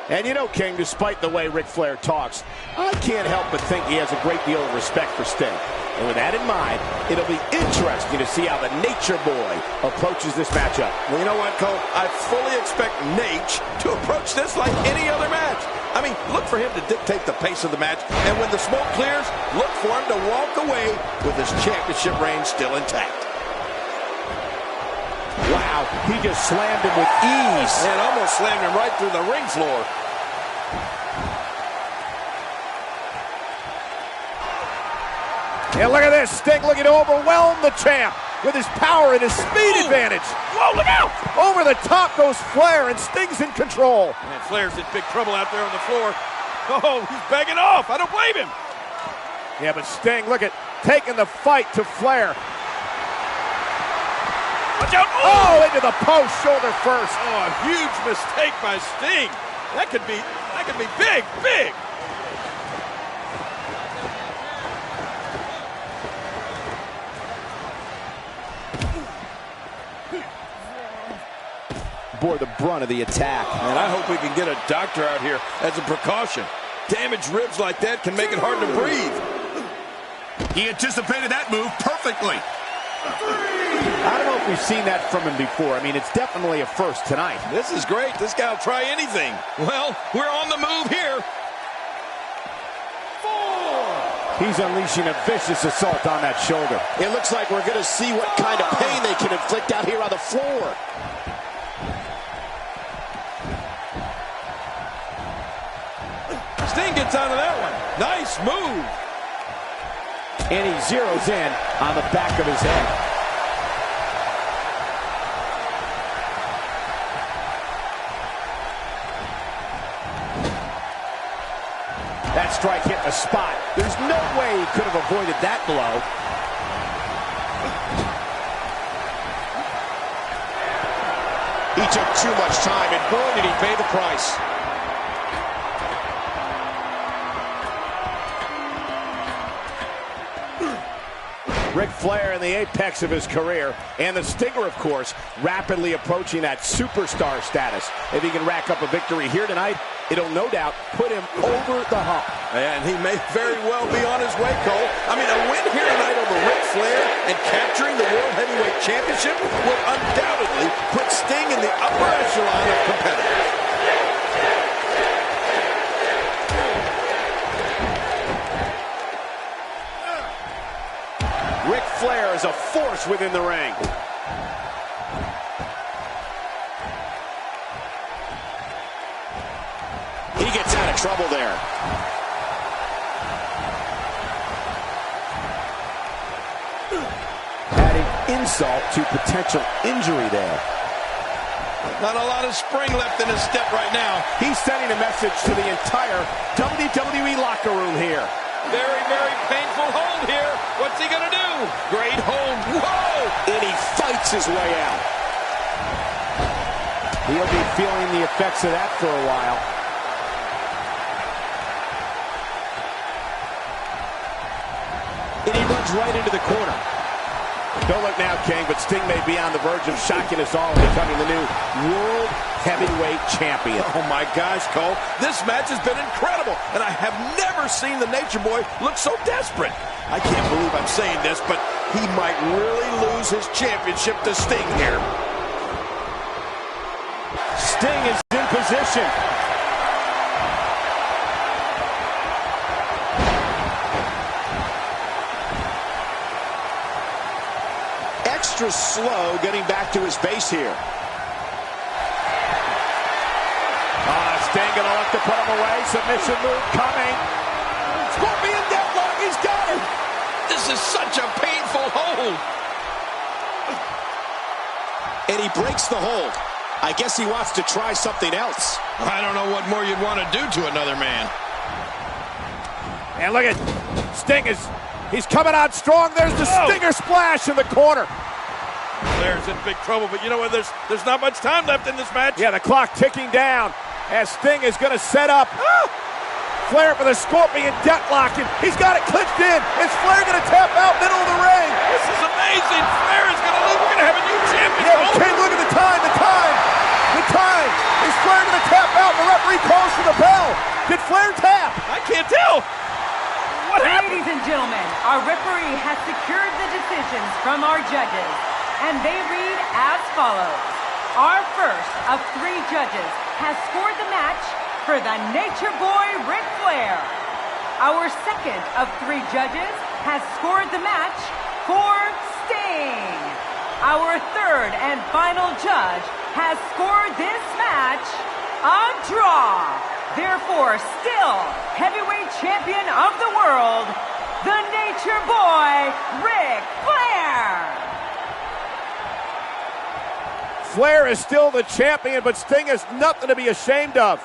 And you know, King, despite the way Ric Flair talks, I can't help but think he has a great deal of respect for Sting. And with that in mind, it'll be interesting to see how the Nature Boy approaches this matchup. Well, you know what, Cole? I fully expect Nate to approach this like any other match. I mean, look for him to dictate the pace of the match, and when the smoke clears, look for him to walk away with his championship reign still intact. Wow, he just slammed him with ease. And almost slammed him right through the ring floor. And look at this, Sting looking to overwhelm the champ with his power and his speed advantage. Whoa, look out! Over the top goes Flair, and Sting's in control. And Flair's in big trouble out there on the floor. Oh, he's begging off. I don't blame him. Yeah, but Sting, look at, taking the fight to Flair. Watch out! Oh, into the post, shoulder first. Oh, a huge mistake by Sting. That could be big, big. Bore the brunt of the attack. And I hope we can get a doctor out here as a precaution. Damaged ribs like that can make it hard to breathe. He anticipated that move perfectly. I don't know if we've seen that from him before. I mean, it's definitely a first tonight. This is great. This guy will try anything. Well, we're on the move here. 4. He's unleashing a vicious assault on that shoulder. It looks like we're going to see what kind of pain they can inflict out here on the floor. Sting gets out of that one. Nice move. And he zeroes in on the back of his head. That strike hit the spot. There's no way he could have avoided that blow. He took too much time, and boy, did he pay the price. Ric Flair in the apex of his career, and the Stinger, of course, rapidly approaching that superstar status. If he can rack up a victory here tonight, it'll no doubt put him over the hump. And he may very well be on his way, Cole. I mean, a win here tonight over Ric Flair and capturing the World Heavyweight Championship will undoubtedly put Sting in the upper echelon of competitors. Ric Flair is a force within the ring. He gets out of trouble there. Adding insult to potential injury there. Not a lot of spring left in his step right now. He's sending a message to the entire WWE locker room here. Very, very painful hold here. What's he gonna do? Great hold. Whoa! And he fights his way out. He'll be feeling the effects of that for a while. And he runs right into the corner. Don't look now, King, but Sting may be on the verge of shocking us all and becoming the new World Heavyweight Champion. Oh my gosh, Cole. This match has been incredible, and I have never seen the Nature Boy look so desperate. I can't believe I'm saying this, but he might really lose his championship to Sting here. Sting is in position. Extra slow getting back to his base here. Sting gonna look to put him away. Submission move coming. Scorpion deathlock, he's got him. This is such a painful hold. And he breaks the hold. I guess he wants to try something else. I don't know what more you'd want to do to another man. And look at Sting he's coming out strong. There's the Stinger splash in the corner. Flair's in big trouble, but you know what? There's not much time left in this match. Yeah, the clock ticking down as Sting is going to set up. Flair for the Scorpion deathlock, and he's got it clinched in. Is Flair going to tap out middle of the ring? This is amazing. Flair is going to lose. We're going to have a new champion. Yeah, but King, look at the time. The time. Is Flair going to tap out? The referee calls for the Our referee has secured the decisions from our judges, and they read as follows. Our first of 3 judges has scored the match for the Nature Boy Ric Flair. Our second of 3 judges has scored the match for Sting. Our third and final judge has scored this match a draw. Therefore, still heavyweight champion of the world, the Nature Boy, Ric Flair. Flair is still the champion, but Sting is nothing to be ashamed of.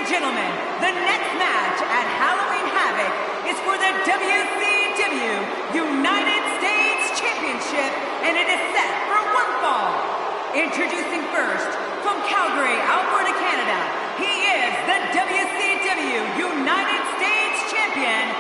Gentlemen, the next match at Halloween Havoc is for the WCW United States Championship, and it is set for one fall. Introducing first, from Calgary, Alberta, Canada, he is the WCW United States Champion,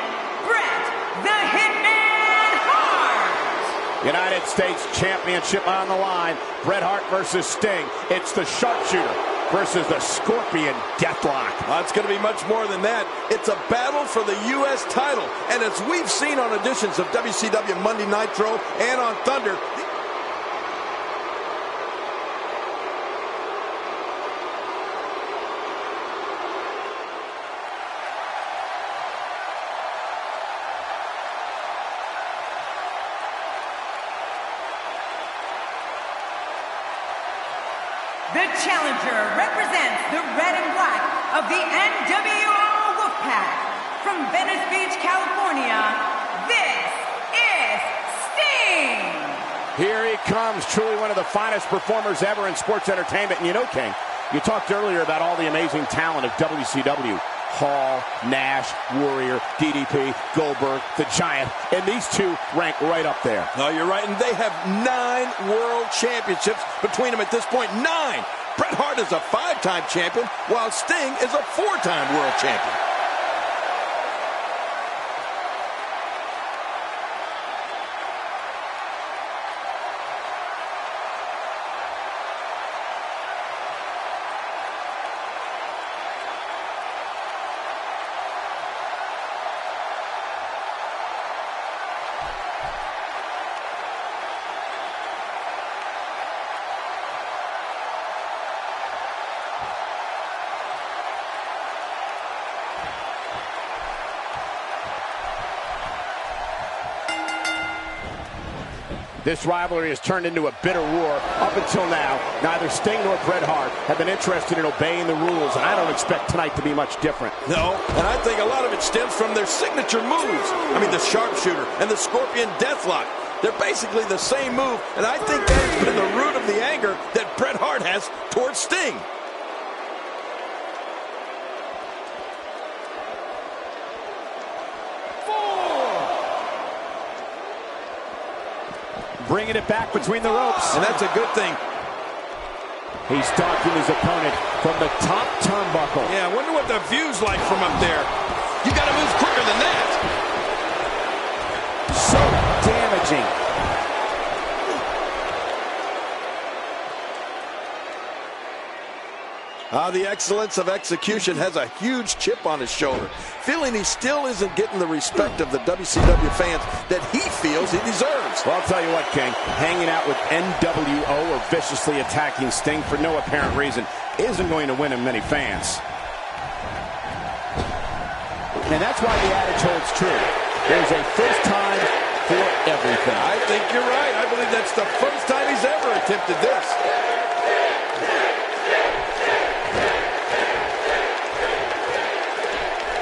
Bret the Hitman Hart. United States Championship on the line. Bret Hart versus Sting. It's the sharpshooter versus the Scorpion Deathlock. It's going to be much more than that. It's a battle for the U.S. title. And as we've seen on editions of WCW Monday Nitro and on Thunder, the challenger represents the red and black of the NWO Wolfpack. From Venice Beach, California, this is Sting. Here he comes, truly one of the finest performers ever in sports entertainment. And you know, King, you talked earlier about all the amazing talent of WCW. Hall, Nash, Warrior, DDP, Goldberg, the Giant, and these two rank right up there. No, you're right, and they have 9 world championships between them at this point. 9! Bret Hart is a 5-time champion, while Sting is a 4-time world champion. This rivalry has turned into a bitter war. Up until now, neither Sting nor Bret Hart have been interested in obeying the rules, and I don't expect tonight to be much different. No, and I think a lot of it stems from their signature moves. I mean, the sharpshooter and the scorpion deathlock. They're basically the same move, and I think that has been the root of the anger that Bret Hart has towards Sting. Bringing it back between the ropes. And that's a good thing. He's stalking his opponent from the top turnbuckle. Yeah, I wonder what the view's like from up there. You got to move quicker than that. So damaging. The excellence of execution has a huge chip on his shoulder, feeling he still isn't getting the respect of the WCW fans that he feels he deserves. Well, I'll tell you what, King, hanging out with NWO or viciously attacking Sting for no apparent reason isn't going to win him many fans. And that's why the adage holds true. There's a first time for everything. I think you're right. I believe that's the first time he's ever attempted this.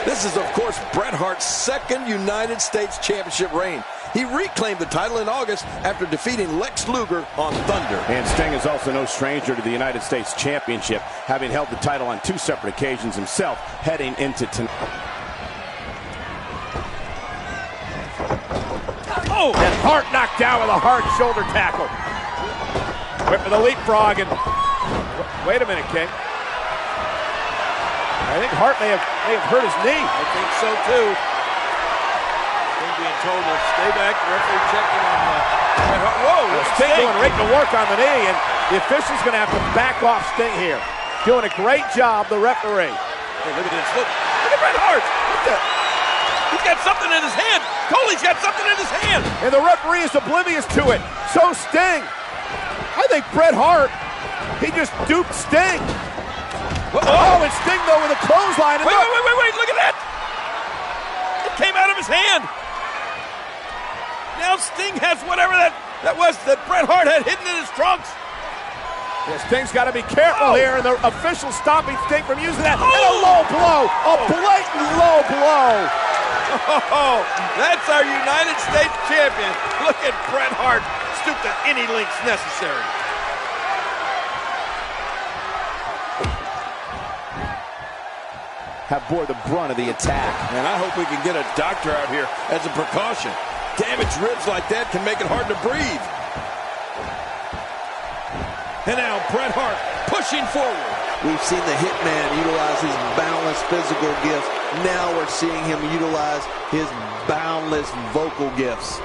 This is, of course, Bret Hart's second United States Championship reign. He reclaimed the title in August after defeating Lex Luger on Thunder. And Sting is also no stranger to the United States Championship, having held the title on 2 separate occasions himself heading into tonight. Oh, and Hart knocked down with a hard shoulder tackle. Whip with a leapfrog, and wait a minute, King. I think Hart may have hurt his knee. I think so too. Sting being told to stay back. The referee checking on Bret Hart. Whoa, Sting going right to work on the knee, and the official's going to have to back off Sting here. Doing a great job, the referee. Hey, look at this. Look at Bret Hart. He's got something in his hand. Cole's got something in his hand. And the referee is oblivious to it. So Sting. I think Bret Hart, he just duped Sting. Oh, and Sting, though, with a clothesline. And wait, look at that. It came out of his hand. Now Sting has whatever that was that Bret Hart had hidden in his trunks. Yeah, Sting's got to be careful here, and the official stopping Sting from using that. And a low blow, a blatant low blow. Oh, that's our United States champion. Look at Bret Hart, stoop to any lengths necessary. Have bore the brunt of the attack. And I hope we can get a doctor out here as a precaution. Damaged ribs like that can make it hard to breathe. And now Bret Hart pushing forward. We've seen the Hitman utilize his boundless physical gifts. Now we're seeing him utilize his boundless vocal gifts.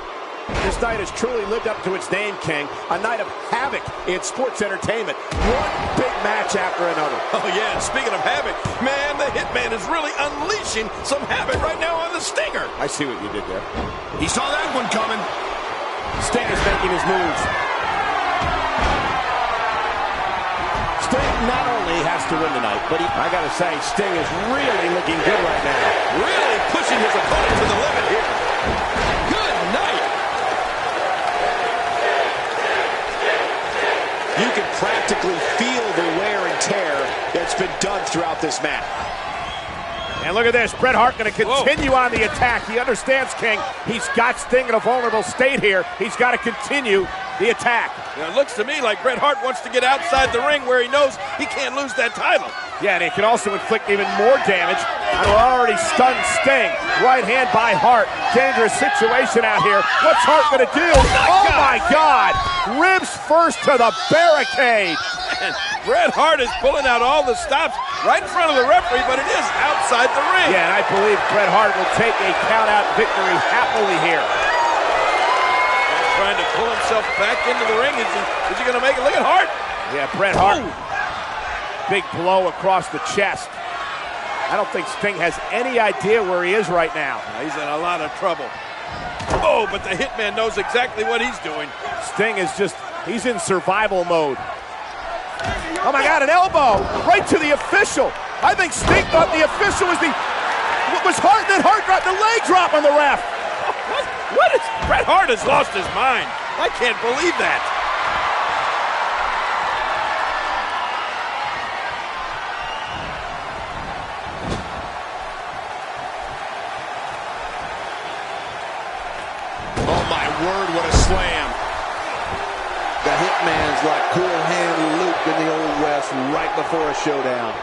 This night has truly lived up to its name, King. A night of havoc in sports entertainment. One big match after another. Oh, yeah, and speaking of havoc, man, the Hitman is really unleashing some havoc right now on the Stinger. I see what you did there. He saw that one coming. Sting is making his moves. Sting not only has to win tonight, but I gotta say, Sting is really looking good right now. Really pushing his opponent to the limit here. Good night. You can practically feel the wear and tear that's been done throughout this match. And look at this, Bret Hart going to continue on the attack. He understands, King. He's got Sting in a vulnerable state here. He's got to continue the attack. It looks to me like Bret Hart wants to get outside the ring where he knows he can't lose that title. Yeah, and he can also inflict even more damage on an already stunned Sting. Right hand by Hart. Dangerous situation out here. What's Hart going to do? Oh, my God! Ribs first to the barricade. And Bret Hart is pulling out all the stops right in front of the referee, but it is outside the ring. Yeah, and I believe Bret Hart will take a count-out victory happily here. Trying to pull himself back into the ring. Is he going to make it? Look at Hart. Yeah, Bret Hart. Big blow across the chest. I don't think Sting has any idea where he is right now. He's in a lot of trouble. Oh, but the Hitman knows exactly what he's doing. Sting is he's in survival mode. Oh my God, an elbow right to the official. I think Sting thought the official was Hart, then Hart dropped the leg drop on the ref. What is Bret Hart has lost his mind. I can't believe that. Oh, my word, what a slam. The Hitman's like Cool Hand Luke in the Old West right before a showdown.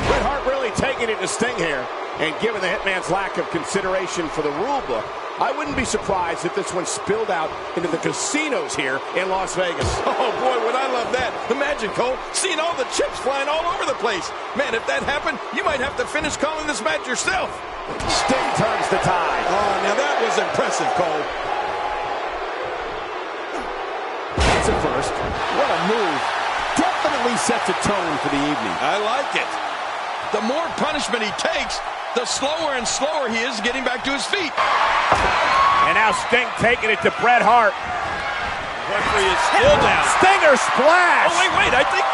Bret Hart really taking it to Sting here. And given the Hitman's lack of consideration for the rule book, I wouldn't be surprised if this one spilled out into the casinos here in Las Vegas. Oh, boy, would I love that. Imagine, Cole, seeing all the chips flying all over the place. Man, if that happened, you might have to finish calling this match yourself. Sting turns the tide. Oh, now that was impressive, Cole. That's a first. What a move. Definitely sets a tone for the evening. I like it. The more punishment he takes, the slower and slower he is getting back to his feet. And now Sting taking it to Bret Hart. Referee is still down. Stinger splash. Oh, wait. I think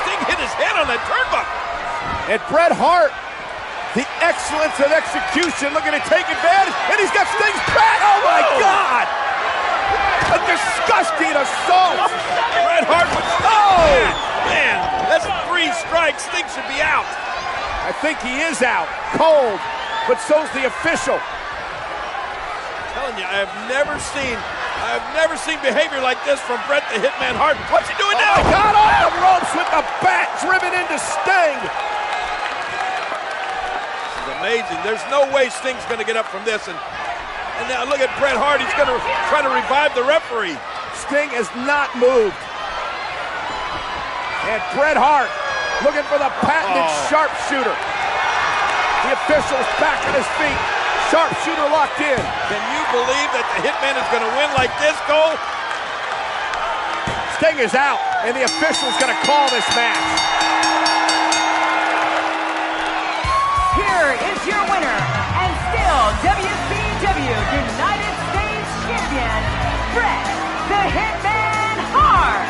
Sting hit his head on that turnbuckle. And Bret Hart, the excellence of execution, looking to take advantage. And he's got Sting's back. Oh, my God. A disgusting assault. Bret Hart was man, that's 3 strikes. Sting should be out. I think he is out. Cold. But so's the official. I'm telling you, I have never seen behavior like this from Bret the Hitman Hart. What's he doing now? Oh, my God, off the ropes with the bat driven into Sting. This is amazing. There's no way Sting's going to get up from this. And now look at Bret Hart. He's going to try to revive the referee. Sting has not moved. And Bret Hart looking for the patented sharpshooter. The official's back on his feet. Sharpshooter locked in. Can you believe that the Hitman is going to win like this, Cole? Sting is out, and the official's going to call this match. Here is your winner, and still WCW United States Champion, Bret the Hitman Hart.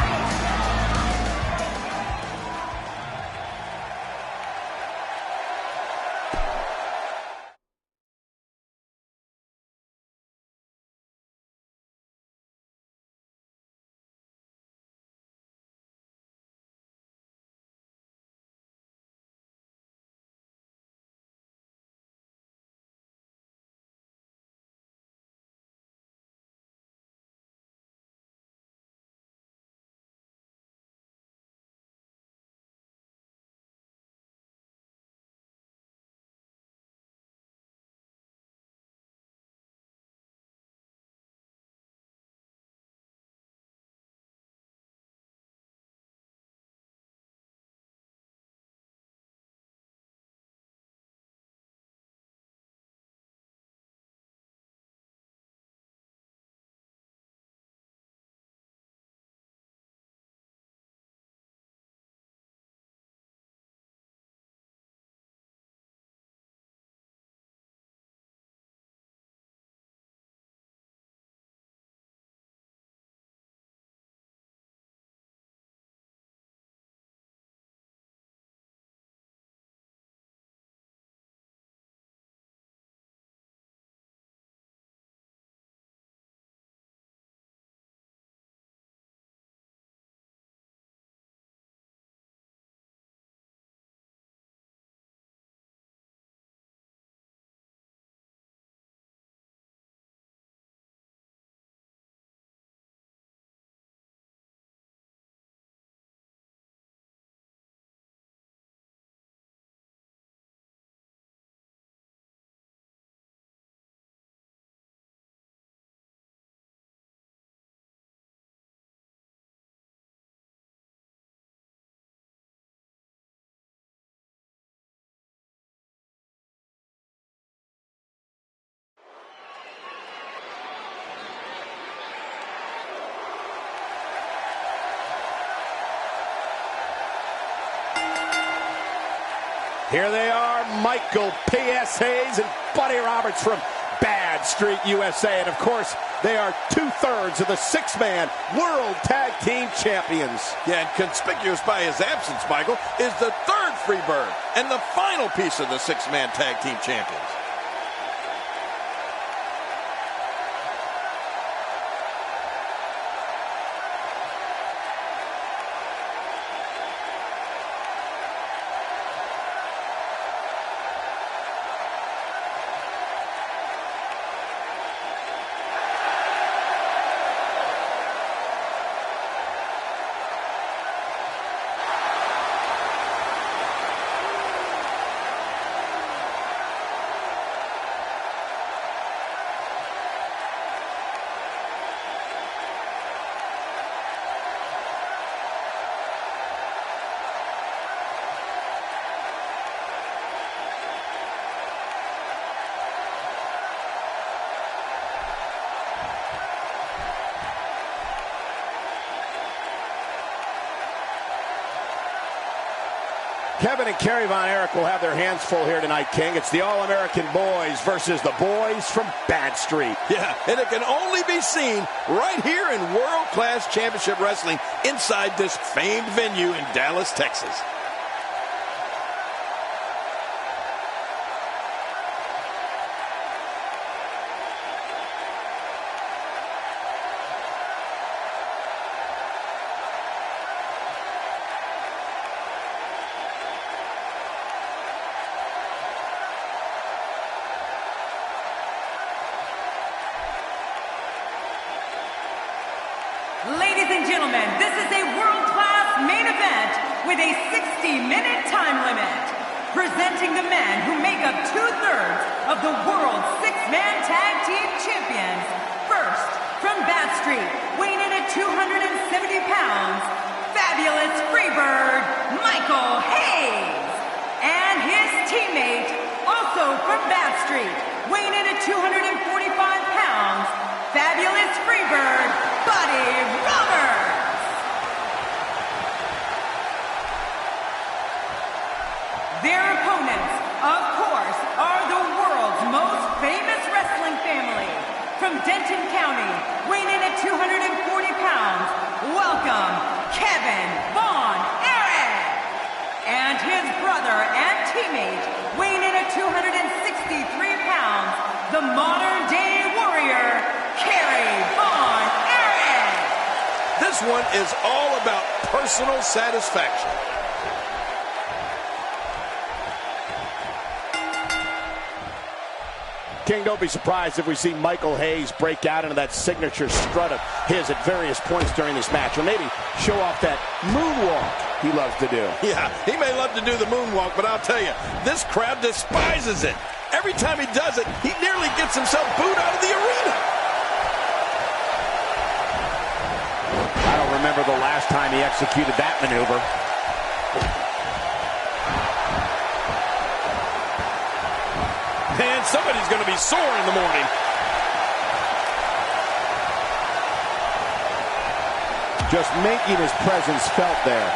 Here they are, Michael P.S. Hayes and Buddy Roberts from Bad Street, USA. And, of course, they are 2/3 of the 6-man World Tag Team Champions. Yeah, and conspicuous by his absence, Michael, is the third Freebird, and the final piece of the six-man tag team champions. Kevin and Kerry Von Erich will have their hands full here tonight, King. It's the All-American Boys versus the boys from Bad Street. Yeah, and it can only be seen right here in world-class championship wrestling inside this famed venue in Dallas, Texas. Ladies and gentlemen, this is a world-class main event with a 60-minute time limit. Presenting the men who make up 2/3 of the world's six-man tag team champions. First, from Bad Street, weighing in at 270 pounds, Fabulous Freebird, Michael Hayes. And his teammate, also from Bad Street, weighing in at 245 pounds, Fabulous Freebird, Buddy Roberts. Their opponents, of course, are the world's most famous wrestling family. From Denton County, weighing in at 240 pounds, welcome Kevin Von Erich. And his brother and teammate, weighing in at 263 pounds, the modern-day warrior, Kerry Von Erich. This one is all about personal satisfaction. King, don't be surprised if we see Michael Hayes break out into that signature strut of his at various points during this match, or maybe show off that moonwalk he loves to do. Yeah, he may love to do the moonwalk, but I'll tell you, this crowd despises it. Every time he does it, he nearly gets himself booed out of the arena. I don't remember the last time he executed that maneuver. Man, somebody's going to be sore in the morning. Just making his presence felt there.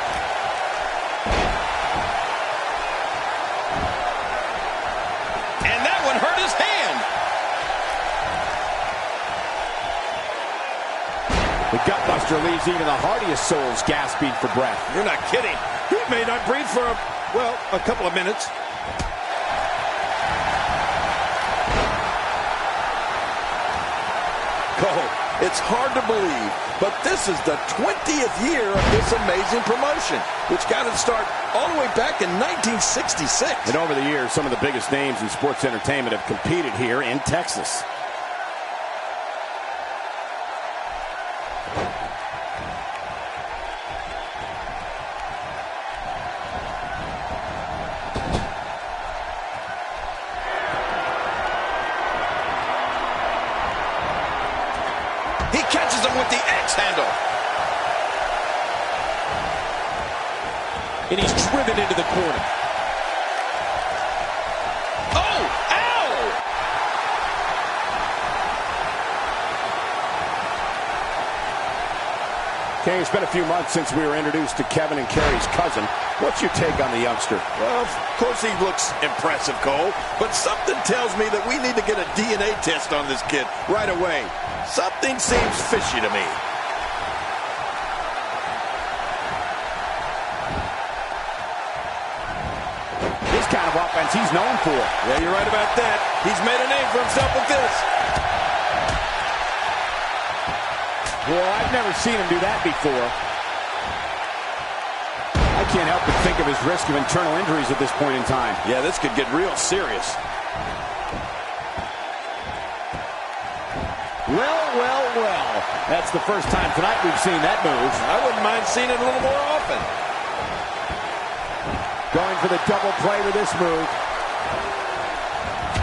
And that one hurt his hand. The gutbuster leaves even the hardiest souls gasping for breath. You're not kidding. He may not breathe for, a couple of minutes. Oh, it's hard to believe, but this is the 20th year of this amazing promotion, which got its start all the way back in 1966. And over the years, some of the biggest names in sports entertainment have competed here in Texas. He catches him with the X handle. And he's driven into the corner. Oh, ow! Okay, it's been a few months since we were introduced to Kevin and Kerry's cousin. What's your take on the youngster? Well, of course he looks impressive, Cole, but something tells me that we need to get a DNA test on this kid right away. Something seems fishy to me. kind of offense he's known for. Yeah, you're right about that. He's made a name for himself with this. Well, I've never seen him do that before. I can't help but think of his risk of internal injuries at this point in time. Yeah, this could get real serious. Well. That's the first time tonight we've seen that move. I wouldn't mind seeing it a little more often. Going for the double play with this move.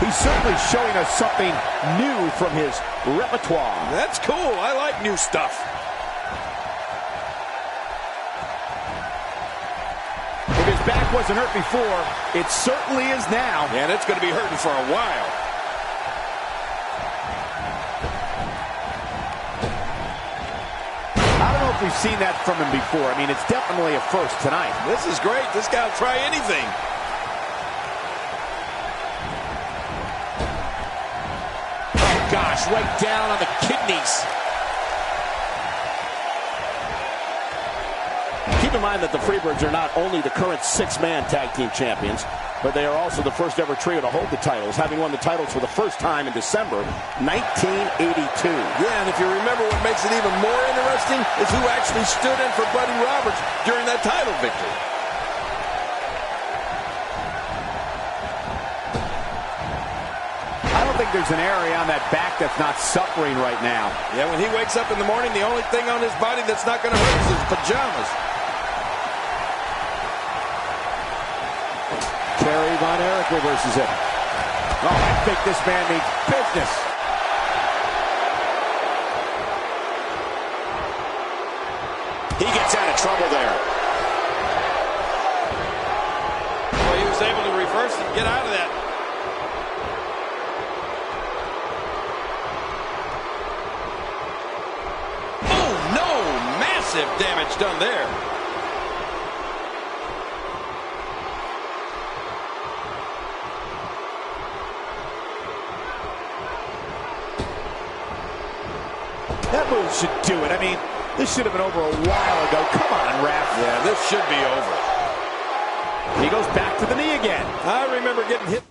He's certainly showing us something new from his repertoire. That's cool. I like new stuff. If his back wasn't hurt before, it certainly is now. And it's going to be hurting for a while. I don't know if we've seen that from him before. I mean, it's definitely a first tonight. This is great. This guy will try anything. Oh, gosh, right down on the kidneys. Keep in mind that the Freebirds are not only the current six-man tag team champions, but they are also the first ever trio to hold the titles, having won the titles for the first time in December 1982. Yeah, and if you remember, what makes it even more interesting is who actually stood in for Buddy Roberts during that title victory. I don't think there's an area on that back that's not suffering right now. Yeah, when he wakes up in the morning, the only thing on his body that's not going to hurt is his pajamas. Kerry Von Erich reverses it. Oh, I think this man means business. He gets out of trouble there. Well, he was able to reverse and get out of that. Oh, no! Massive damage done there. That move should do it. I mean, this should have been over a while ago. Come on, ref. Yeah, this should be over. He goes back to the knee again. I remember getting hit.